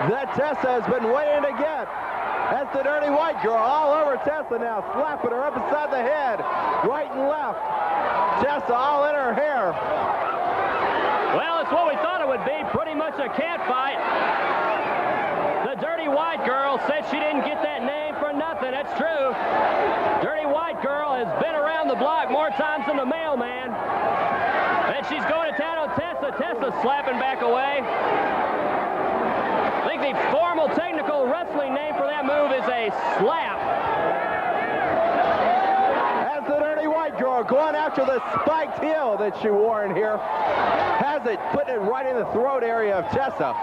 that Tessa has been waiting to get. That's the dirty white girl all over Tessa now, slapping her up inside the head, right and left. Tessa all in her hair. Well, it's what we thought it would be, pretty much a cat fight. The dirty white girl said she didn't get that name for nothing. That's true. Dirty white girl has been around the block more times than the mailman. And she's going to town on Tessa. Tessa's slapping back away. I think the formal technical wrestling name for that move is a slap. As the dirty white girl going after the spiked heel that she wore in here, has it, putting it right in the throat area of Tessa.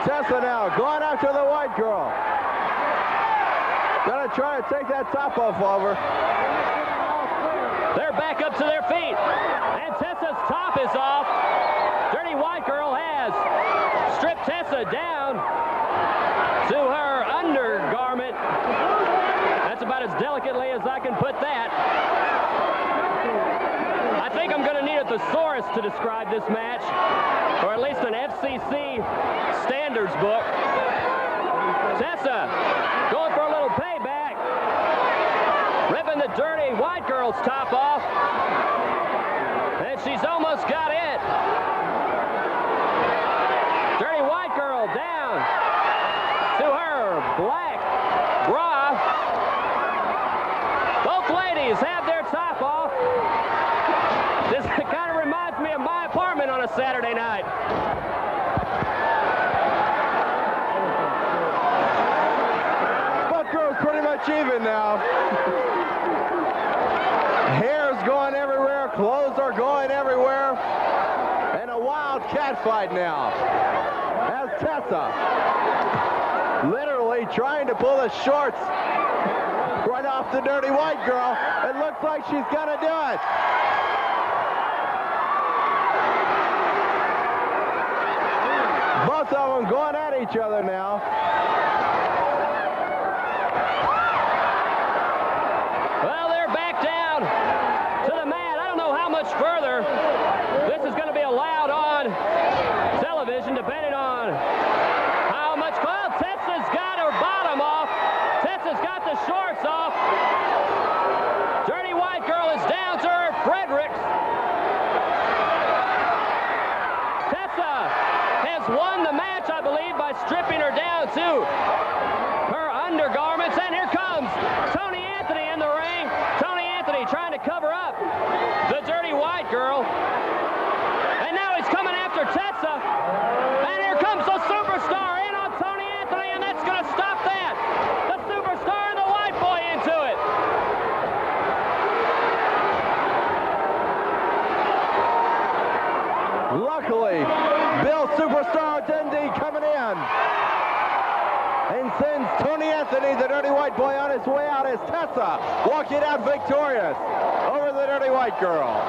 Tessa now going after the white girl. Gonna try to take that top off of her. They're back up to their feet. And Tessa's top is off. Dirty white girl has stripped Tessa down to her undergarment. That's about as delicately as I can put that. I think I'm going to need a thesaurus to describe this match, or at least an FCC standards book. Tessa going for a little payback, ripping the dirty white girl's top off, and she's almost got it. Dirty white girl down to her black bra. Both ladies have their top off. This kind of reminds me of my apartment on a Saturday night. Both girls pretty much even now. Hair's going everywhere, clothes are going everywhere, and a wild cat fight now. As Tessa literally trying to pull the shorts right off the dirty white girl. It looks like she's gonna do it. Both of them going at each other now. Well, they're back down to the mat. I don't know how much further this is going to be allowed on television, depending on how much. Well, Tessa's got her bottom off. Tessa's got the shorts off. Dirty white girl is down to her Fredericks. Tessa has won the match, I believe, by stripping her down to her undergarments. And here comes Toni Anthony in the ring. Toni Anthony trying to cover up the dirty white girl. And now he's coming after Tessa. And here comes the superstar in on Toni Anthony, and that's going to stop that. The superstar and the white boy into it. Luckily, Bill Superstar Dundee coming in and sends Toni Anthony, the dirty white boy, on his way out as Tessa walking out victorious over the dirty white girl.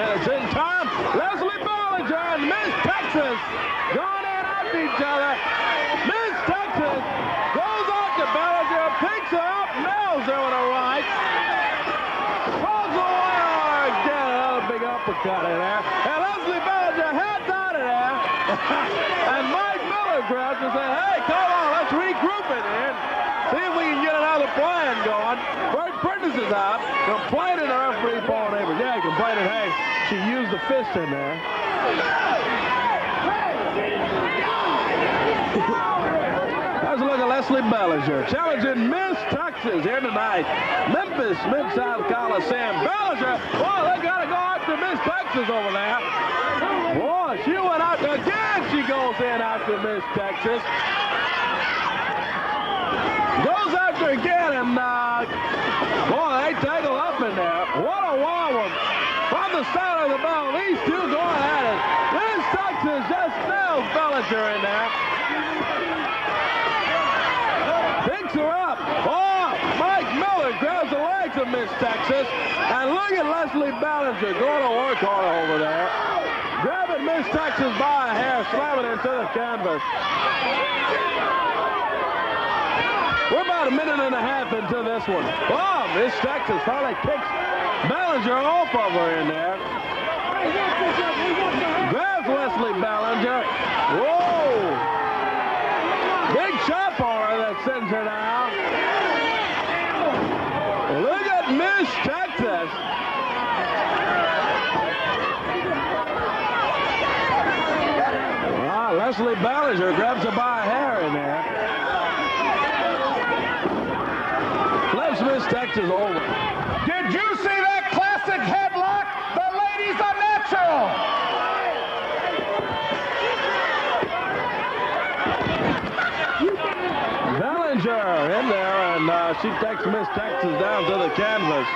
minutes in time. Leslie Belanger and Miss Texas going in after each other. Miss Texas goes out to Belanger, picks her up, nails her with a right. Pulls away on her again, another big uppercut in there. And Leslie Belanger heads out of there. And Mike Miller grabs and says, hey, come on, let's regroup it here. See if we can get another plan going. Bert Prentice is out, complaining to referee Paul Neighbors. Yeah, complaining, hey, she used the fist in there. Let's look at Leslie Belanger challenging Miss Texas here tonight. Memphis Mid-South Coliseum. Belanger, boy, they got to go after Miss Texas over there. Boy, she went out again. She goes in after Miss Texas. Goes after again, and boy, they tangle up in there. What a wobble from the side of the bell. These two going at it. Miss Texas just nails Belanger in there. Picks her up. Oh, Mike Miller grabs the legs of Miss Texas, and look at Leslie Belanger going to work on her over there. Grabbing Miss Texas by a hair, slamming into the canvas. We're about a minute and a half into this one. Oh, Miss Texas finally kicks Belanger off of her in there. Grabs Leslie Belanger. Whoa! Big chop on her that sends her down. Look at Miss Texas. Leslie Belanger grabs her by a hair in there. Miss Texas over. Did you see that classic headlock? The ladies are natural. Belanger in there, and she takes Miss Texas down to the canvas.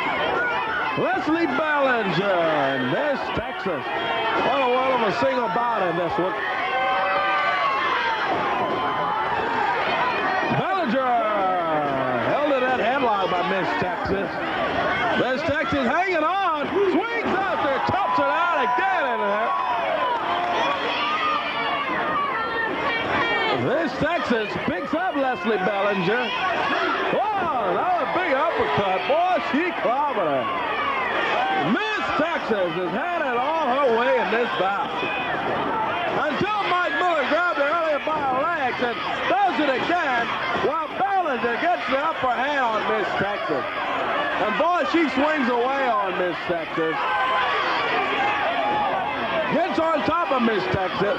Leslie Belanger and Miss Texas. What a world of a single bout in this one. Belanger by Miss Texas. Miss Texas hanging on, swings out there, tops it out again in there. Miss Texas picks up Leslie Belanger. Oh, another big uppercut. Boy, she clobbered her. Miss Texas has had it all her way in this bout. Until Mike Miller grabbed her earlier by her legs and does it again, while Belanger gets the upper hand on Miss Texas. And boy, she swings away on Miss Texas. Gets on top of Miss Texas.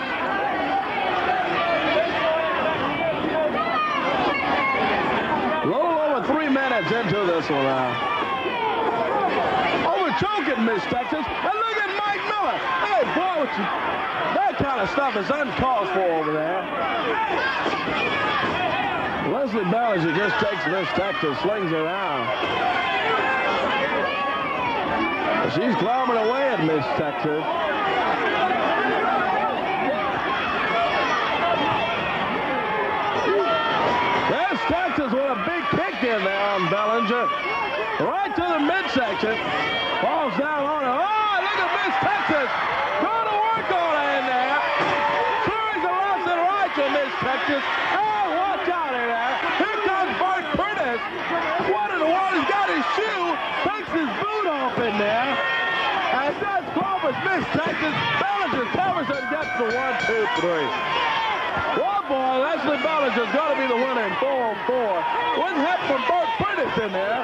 A little over 3 minutes into this one now. Over-choking Miss Texas. And look at Mike Miller. Hey, boy, that kind of stuff is uncalled for over there. Leslie Belanger just takes Miss Texas, slings her around. She's climbing away at Miss Texas. There's Texas with a big kick in there on Belanger. Right to the midsection. Falls down on her. Oh, look at Miss Texas. Going to work on her in there. Series of lefts and rights on Miss Texas. Oh, watch out in there. Here comes Bert Prentice. What in the world? He's got his shoe. Takes his boot off in there. And does covers Miss Texas. Belanger covers and gets the 1, 2, 3. Oh boy, Leslie Belanger's got to be the winner in 4-on-4. One hit from Bert Prentice in there.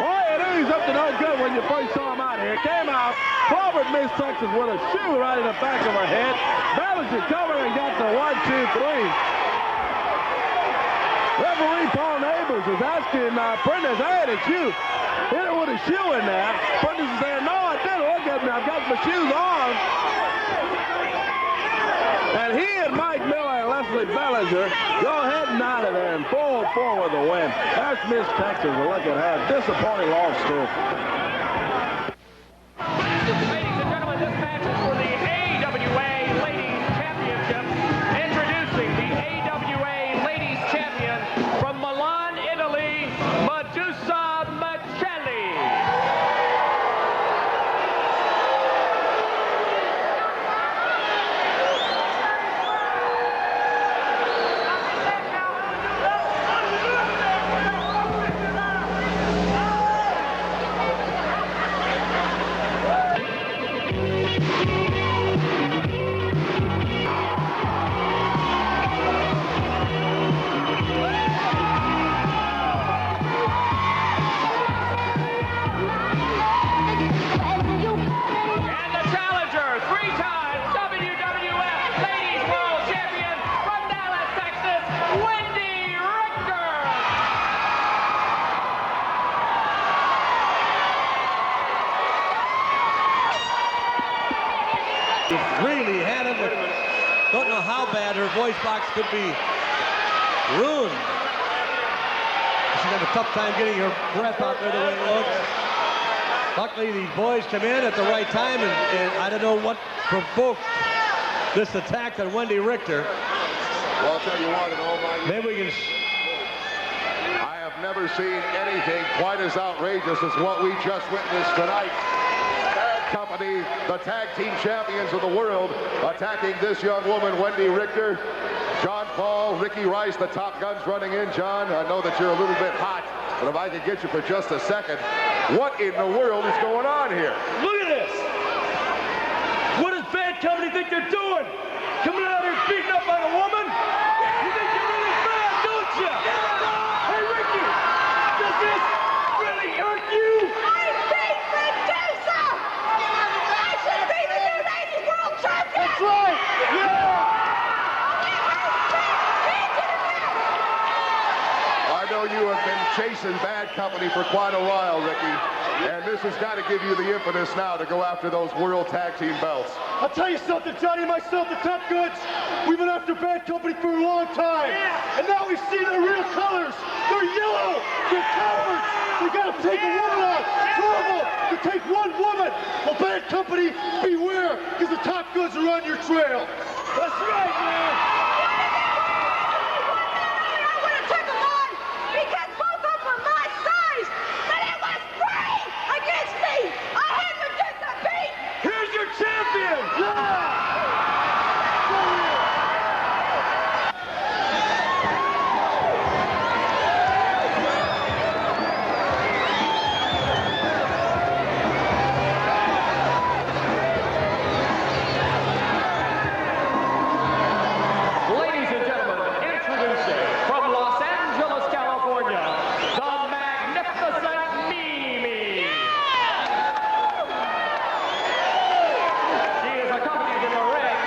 Boy, it is up to no good when you first saw him out here. Came out, covered Miss Texas with a shoe right in the back of her head. Belanger covered and got the 1, 2, 3. Referee Paul Neighbors is asking Prentice, hey, did you hit it with a shoe in there? Prentice is saying, no, I didn't. Look at me, I've got my shoes on. And he and Mike Miller and Leslie Belanger go heading out of there and 4-4 with the win. That's Miss Texas. Look at her. Disappointing loss, too. Ladies and gentlemen, this match is for the AWA Ladies Championship. Introducing the AWA Ladies Champion from Milan, Italy, Madusa Miceli. voice box could be ruined. She's having a tough time getting her breath out there the way it looks. Luckily, these boys come in at the right time, and I don't know what provoked this attack on Wendi Richter. Well, I'll tell you what, in all my... Maybe we can... I have never seen anything quite as outrageous as what we just witnessed tonight. Bad Company, the tag team champions of the world, attacking this young woman, Wendi Richter. John Paul, Ricky Rice, the top guns running in. John, I know that you're a little bit hot, but if I could get you for just a second, what in the world is going on here? Look at this. What does Bad Company think they're doing? Coming out here beating up on a woman? You think you're really bad, don't you? Hey, Ricky, does this really hurt you? I beat Madusa! I should be the new ladies world champion! That's right, yeah! I know you have been chasing Bad Company for quite a while, Ricky, and this has got to give you the impetus now to go after those World Tag Team belts. I'll tell you something, Johnny and myself, the Top Goods, we've been after Bad Company for a long time. Yeah. And now we've seen their real colors. They're yellow. They're cowards. They got to take a woman out. Horrible to take one woman. Well, Bad Company, beware, because the Top Goods are on your trail. That's right, man. I would have took them on because both of them were my size, but it was free against me. I had Madusa beat. Here's your champion. Yeah. Ladies and gentlemen, introducing from Los Angeles, California, the magnificent Mimi. She is accompanied in the ring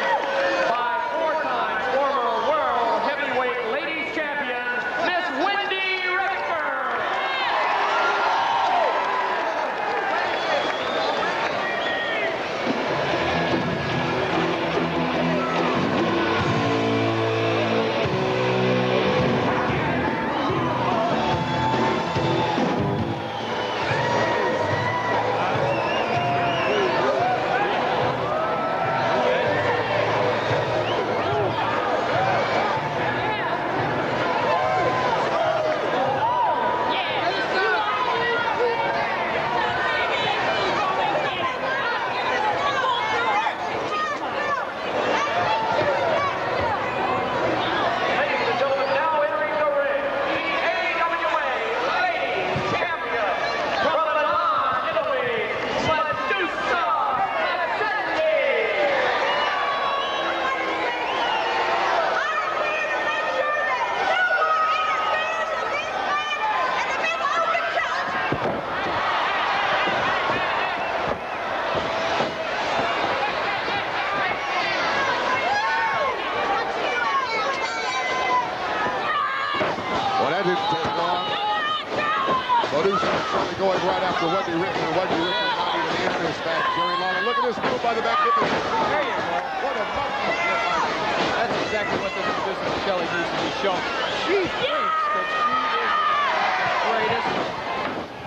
by four-time former World Heavyweight Ladies Champion, Miss Wendi Richter. Ladies and gentlemen, now entering the ring, the AWA Ladies Champion from Milan, Italy, Madusa Well, that didn't take long. Madusa probably going right after Wendi Richter. Wendi Richter not even in this match very long. And look at this move by the magnificent. There you go. What a monkey flip. That's exactly what this Madusa Miceli needs to be shown. She thinks that she is the greatest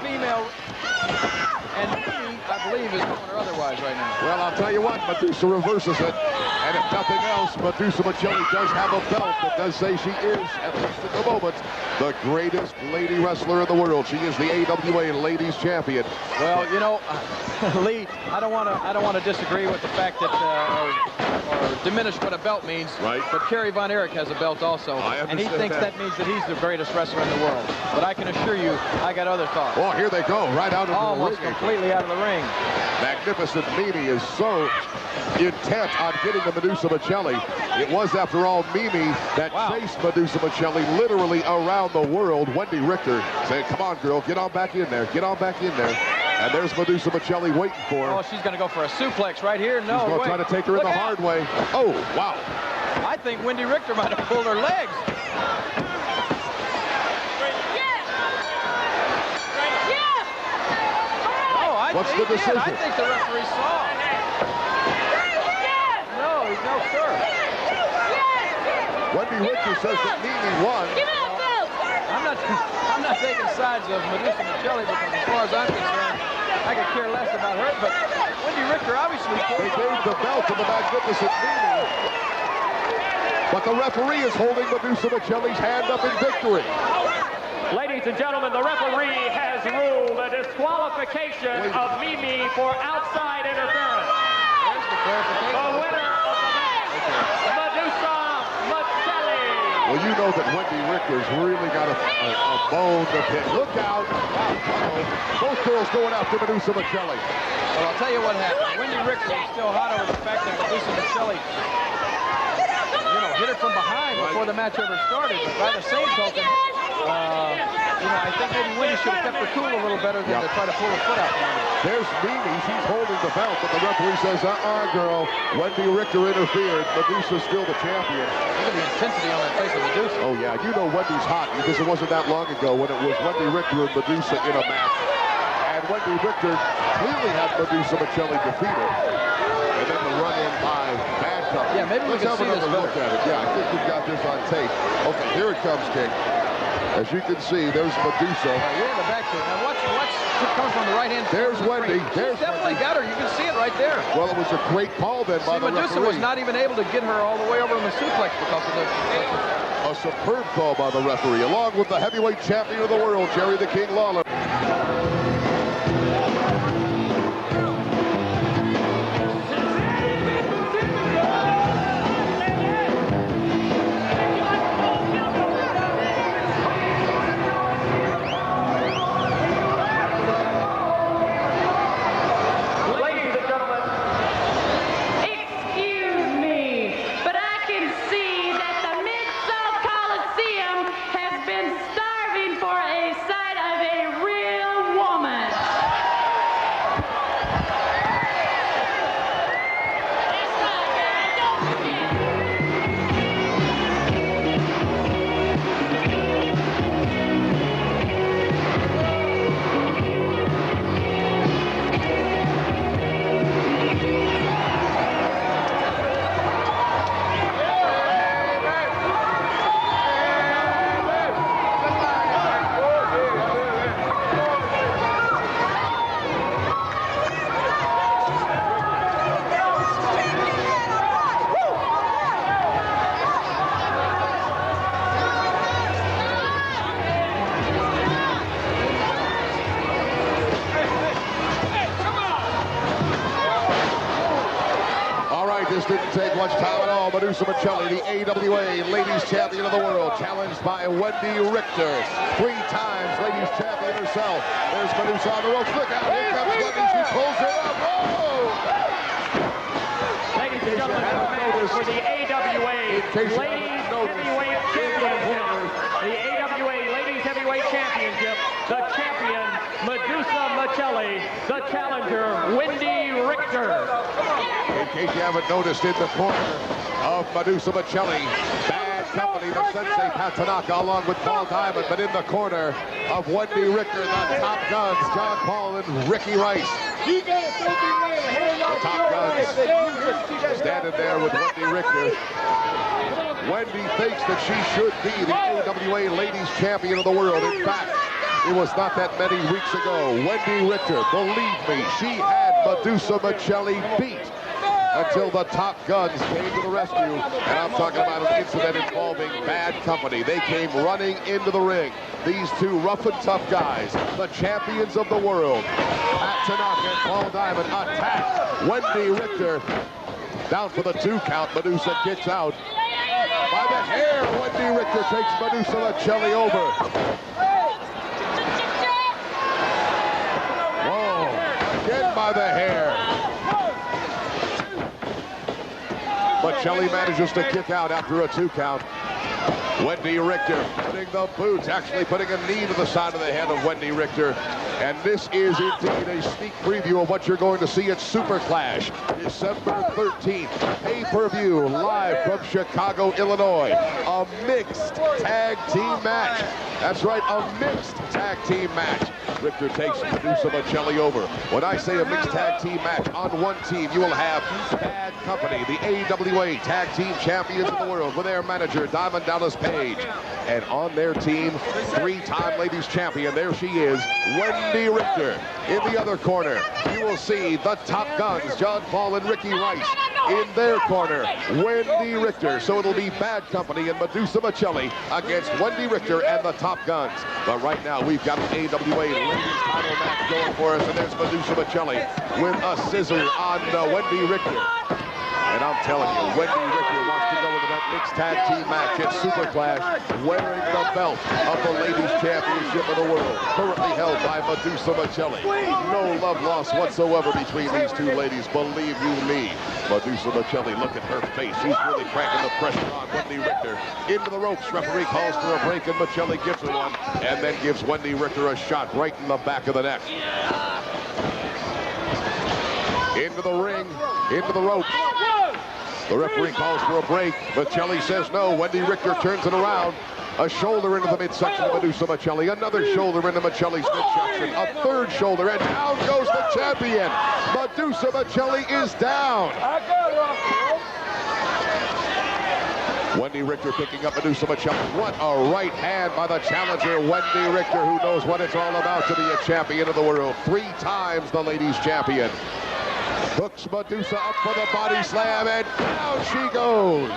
female, and he, I believe, is doing her otherwise right now. Well, I'll tell you what, Madusa reverses it. And if nothing else, Madusa Miceli does have a belt that does say she is, at least at the moment, the greatest lady wrestler in the world. She is the AWA Ladies Champion. Well, you know, Lee, I don't want to disagree with the fact that or diminish what a belt means. Right. But Kerry Von Erich has a belt also, and he thinks that means that he's the greatest wrestler in the world. But I can assure you, I got other thoughts. Oh, here they go, right out of the ring. Almost completely out of the ring. Magnificent Mimi is so intent on getting the Madusa Miceli. It was, after all, Mimi that chased Madusa Miceli literally around the world. Wendi Richter saying, come on, girl, get on back in there. Get on back in there. And there's Madusa Miceli waiting for her. Oh, she's going to go for a suplex right here. No, she's going to try to take her in the hard way. Oh, wow. I think Wendi Richter might have pulled her legs. What's the decision? I think the referee saw. No, no, sir. Wendy Richter says that Mimi won. Give me that belt! I'm not taking sides of Madusa Miceli because as far as I'm concerned, I could care less about her. But Wendi Richter obviously They gave the belt to the magnificent Mimi. But the referee is holding Madusa Miceli's hand up in victory. Ladies and gentlemen, the referee has ruled a disqualification of Mimi for outside interference. There's the clarification. The winner of the match, Madusa Miceli. Well, you know that Wendi Richter's really got a bone to pick. Look out. Both girls going after Madusa Miceli. Well, I'll tell you what happened. Wendi Richter is still hot over the fact that Madusa Miceli, hit her from behind before the match ever started. But by the same token, I think maybe Wendi should have kept her cool a little better than to try to pull her foot out. There's Mimi. She's holding the belt, but the referee says, girl. Wendi Richter interfered. Madusa's still the champion. Look at the intensity on that face of Madusa. Oh, yeah. You know Wendy's hot because it wasn't that long ago when it was Wendi Richter and Madusa in a match. And Wendi Richter clearly had Madusa Miceli defeated. And then the run-in by Bad Company. Yeah, maybe we Let's can have see this another look at it. Yeah, I think we've got this on tape. Okay, here it comes, King. As you can see, there's Madusa. You're in the back here. Now watch coming from the right hand. There's Wendi. There's definitely Wendi. got her. You can see it right there. Well, it was a great call then by the Madusa referee. was not even able to get her all the way over in the suplex because of the... A superb call by the referee, along with the heavyweight champion of the world, Jerry the King Lawler. This didn't take much time at all. Madusa Miceli, the AWA Ladies Champion of the World, challenged by Wendi Richter. 3 times Ladies Champion herself. There's Madusa on the ropes. Look out, here comes Wendi. She pulls her up. Whoa! Ladies and gentlemen, for the AWA Ladies Heavyweight Championship. The AWA Ladies Heavyweight Championship. The champion, Madusa Miceli. The challenger, Wendi Richter. In case you haven't noticed, in the corner of Madusa Miceli, Bad Company, the Sensei Pat Tanaka, along with Paul Diamond, but in the corner of Wendi Richter, the Top Guns, John Paul and Ricky Rice. The Top Guns standing there with Wendi Richter. Wendi thinks that she should be the AWA Ladies Champion of the World. In fact, it was not that many weeks ago. Wendi Richter, believe me, she had Madusa Miceli beat until the Top Guns came to the rescue. And I'm talking about an incident involving Bad Company. They came running into the ring. These two rough and tough guys, the champions of the world, Pat Tanaka and Paul Diamond, attack Wendi Richter. Down for the 2 count. Madusa kicks out. By the hair, Wendi Richter takes Madusa Miceli over. Whoa, again by the hair. Miceli manages to kick out after a 2 count. Wendi Richter putting wearing the boots, actually putting a knee to the side of the head of Wendi Richter. And this is indeed a sneak preview of what you're going to see at Super Clash, December 13th. Pay-per-view, live from Chicago, Illinois. A mixed tag team match. That's right, a mixed tag team match. Richter takes Madusa Miceli over. When I say a mixed tag team match, on one team you will have Bad Company, the AWA Tag Team Champions of the World, with their manager, Diamond Dallas Page. And on their team, three-time ladies champion, there she is, Wendi Richter. In the other corner, you will see the Top Guns, John Paul and Ricky Rice. In their corner, Wendi Richter. So it'll be Bad Company and Madusa Miceli against Wendi Richter and the Top Guns. But right now, we've got an AWA ladies title match going for us, and there's Madusa Miceli with a scissor on Wendi Richter. And I'm telling you, Wendi Richter wants to go into that mixed tag team match at Super Clash, wearing the belt of the Ladies Championship of the World, currently held by Madusa Miceli. No love lost whatsoever between these two ladies, believe you me. Madusa Miceli, look at her face. She's really cranking the pressure on Wendi Richter. Into the ropes, referee calls for a break, and Miceli gives her one, and then gives Wendi Richter a shot right in the back of the neck. Into the ring, into the ropes. The referee calls for a break. Miceli says no. Wendi Richter turns it around. A shoulder into the midsection of Madusa Miceli. Another shoulder into Miceli's midsection. A third shoulder, and down goes the champion. Madusa Miceli is down. Wendi Richter picking up Madusa Miceli. What a right hand by the challenger, Wendi Richter, who knows what it's all about to be a champion of the world. 3 times the ladies champion. Hooks Madusa up for the body slam, and down she goes.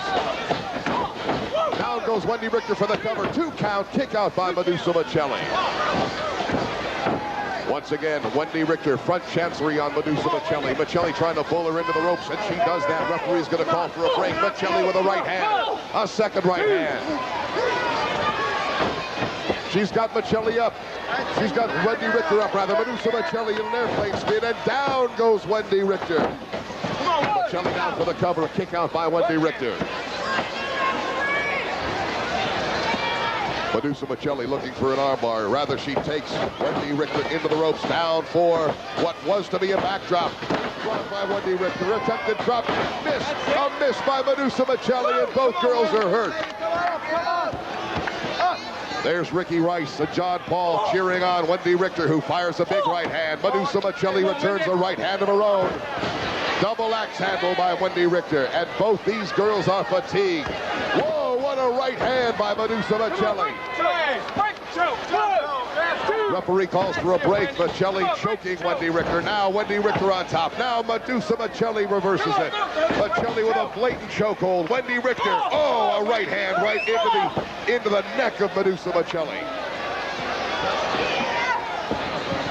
Down goes Wendi Richter for the cover. 2 count, kick out by Madusa Miceli. Once again, Wendi Richter, front chancery on Madusa Miceli. Miceli trying to pull her into the ropes, and she does that. Referee's going to call for a break. Miceli with a right hand. A second right hand. She's got Miceli up. She's got Wendi Richter up, rather. Madusa Miceli in an airplane spin, and down goes Wendi Richter. Miceli down for the cover. Kick out by Wendi Richter. Madusa Miceli looking for an armbar. Rather, she takes Wendi Richter into the ropes, down for what was to be a backdrop. Dropped by Wendi Richter. Attempted drop. Miss. A miss by Madusa Miceli, and both girls are hurt. There's Ricky Rice and John Paul cheering on Wendi Richter, who fires a big right hand. Madusa Miceli returns a right hand of her own. Double axe handle by Wendi Richter, and both these girls are fatigued. Whoa, what a right hand by Madusa Miceli. Referee calls for a break. Miceli choking Wendi Richter. Now Wendi Richter on top. Now Madusa Miceli reverses it. Miceli with a blatant chokehold. Wendi Richter, oh, a right hand right into the neck of Madusa Miceli.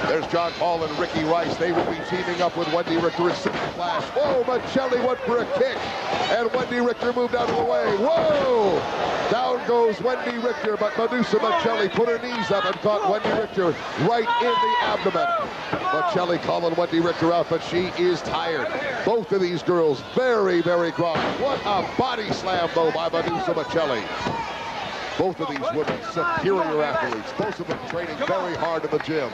There's John Paul and Ricky Rice. They will be teaming up with Wendi Richter in Super Clash. Whoa, Miceli went for a kick, and Wendi Richter moved out of the way. Whoa! Down goes Wendi Richter, but Madusa Miceli put her knees up and caught Wendi Richter right in the abdomen. Miceli calling Wendi Richter out, but she is tired. Both of these girls very, very groggy. What a body slam, though, by Madusa Miceli. Both of these women, superior athletes. Both of them training very hard in the gym.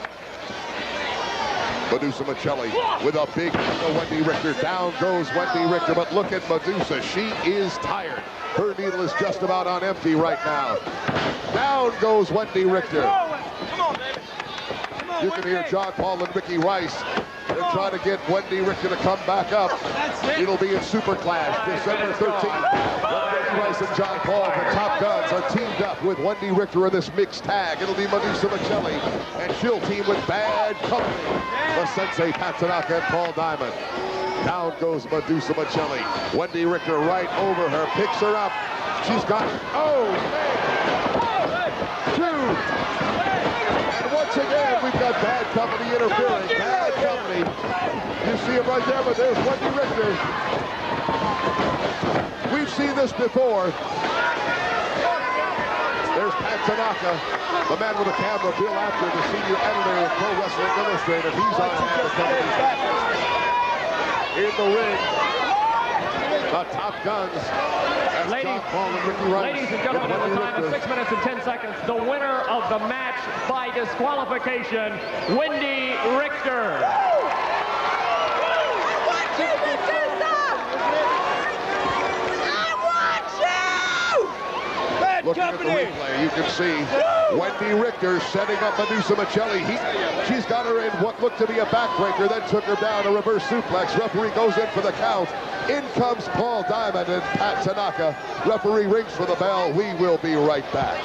Madusa Miceli with a big Wendi Richter. Down goes Wendi Richter, but look at Madusa. She is tired. Her needle is just about on empty right now. Down goes Wendi Richter. You can hear John Paul and Ricky Rice. They're trying to get Wendi Richter to come back up. It'll be in Super Clash, December 13th. Ricky Rice and John Paul, the Top Guns, are teamed up with Wendi Richter in this mixed tag. It'll be Madusa Miceli, and she'll team with Bad Company, the Sensei Pat Tanaka and Paul Diamond. Down goes Madusa Miceli. Wendi Richter right over her, picks her up. She's got, oh, man. 2. And once again, we've got Bad Company interfering. Bad Company. You see him right there, but there's Wendi Richter. We've seen this before. There's Pat Tanaka, the man with the camera, Bill Apter, the senior editor of Pro Wrestling Illustrated. He's on Bad Company's back. In the ring. the Top Guns. Ladies and gentlemen, at the time of 6 minutes and 10 seconds, the winner of the match by disqualification, Wendi Richter. Looking at the replay, you can see Wendi Richter setting up Madusa Miceli. She's got her in what looked to be a backbreaker, then took her down, a reverse suplex. Referee goes in for the count. In comes Paul Diamond and Pat Tanaka. Referee rings for the bell. We will be right back.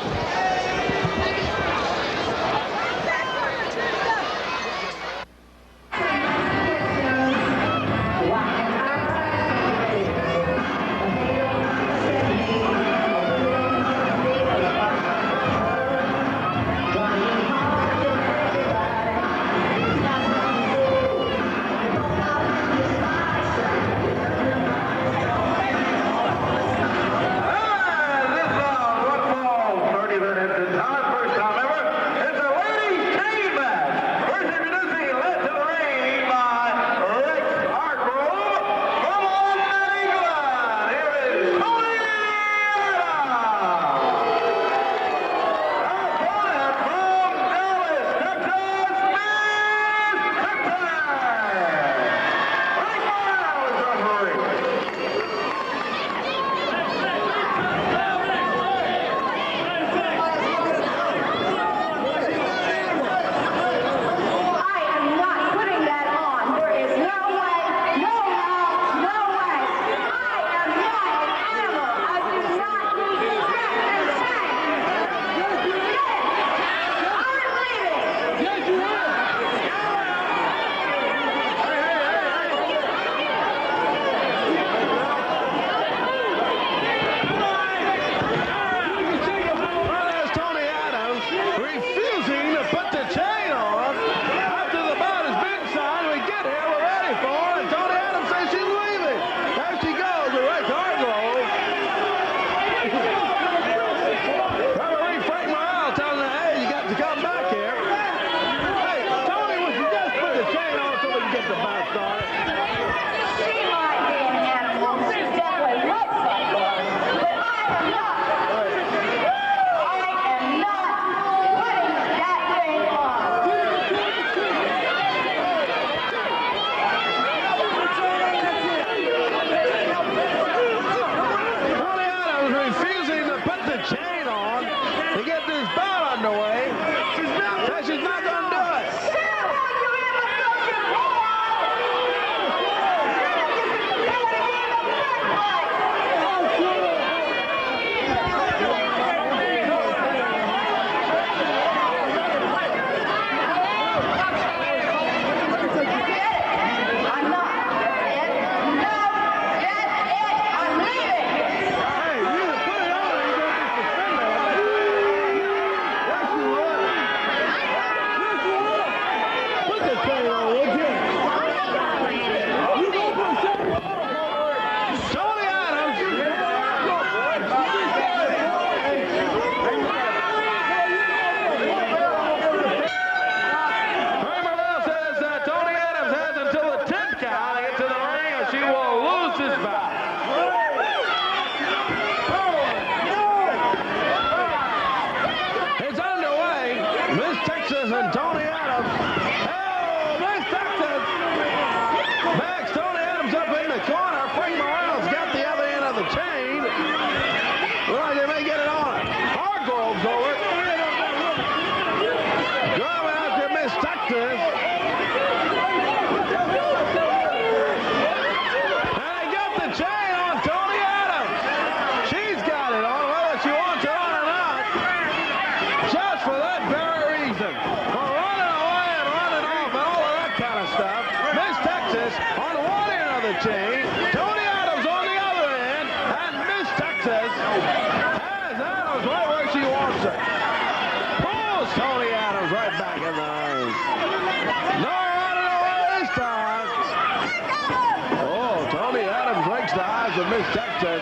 Texas.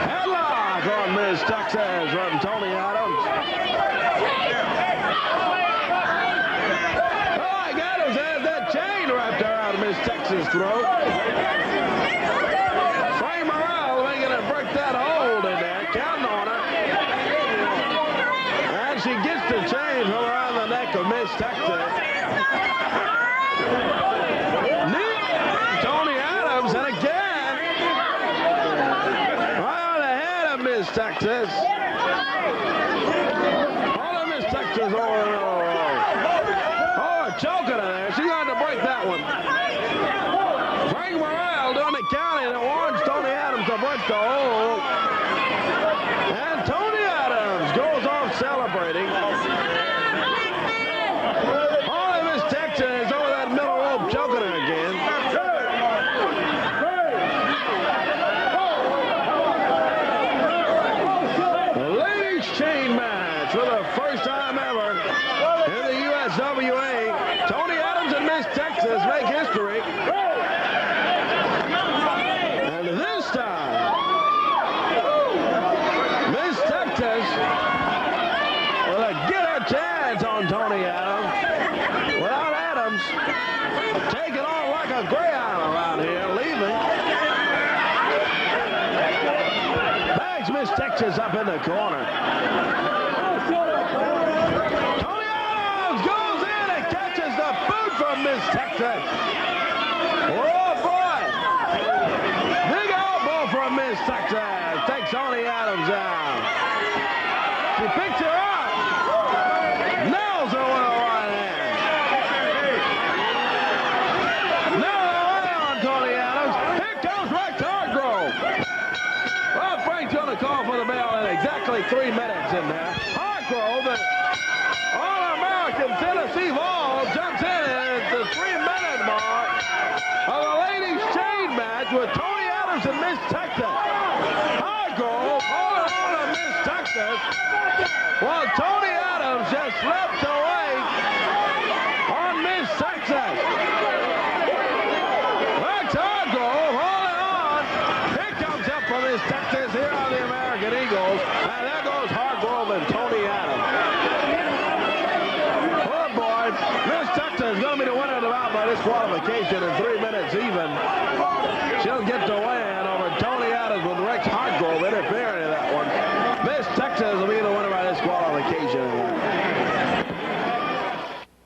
Headlock on Miss Texas from Toni Adams. All right, Adams has that Texas throat. Frank Morrell making her break that hold in there, counting on her. And she gets the chain from around the neck of Miss Texas. Toni Adams, and again, right on the head of Miss Texas. Hold on, Miss Texas. Oh, choking her there. She's going to break that one. Frank Morrell doing the counting that warns Toni Adams to break the hold. And Toni Adams goes off celebrating. Only Miss Texas over that middle rope choking her again. The ladies chain match for the first time ever in the USWA. Toni Adams and Miss Texas make history. And this time, Miss Texas will get her chance on Toni Adams. Without Adams taking off like a greyhound around here, leaving. Bags Miss Texas up in the corner. Toni Adams goes in and catches the boot from Miss Texas. Oh boy! Big elbow from Miss Texas. Takes Toni Adams out. She picks her up. Nails her with a right hand. Now on Toni Adams. Here comes Richter. Well, Frank's going to call for the bell in exactly 3 minutes in there. Hargrove, an All-American Tennessee Vols, jumps in at the 3-minute mark of the ladies' chain match with Toni Adams and Miss Texas. Hargrove holding on to Miss Texas while Toni Adams just slipped away on Miss Texas. Rex Hargrove holding on. Here comes up for Miss Texas here on the American Eagles. And there goes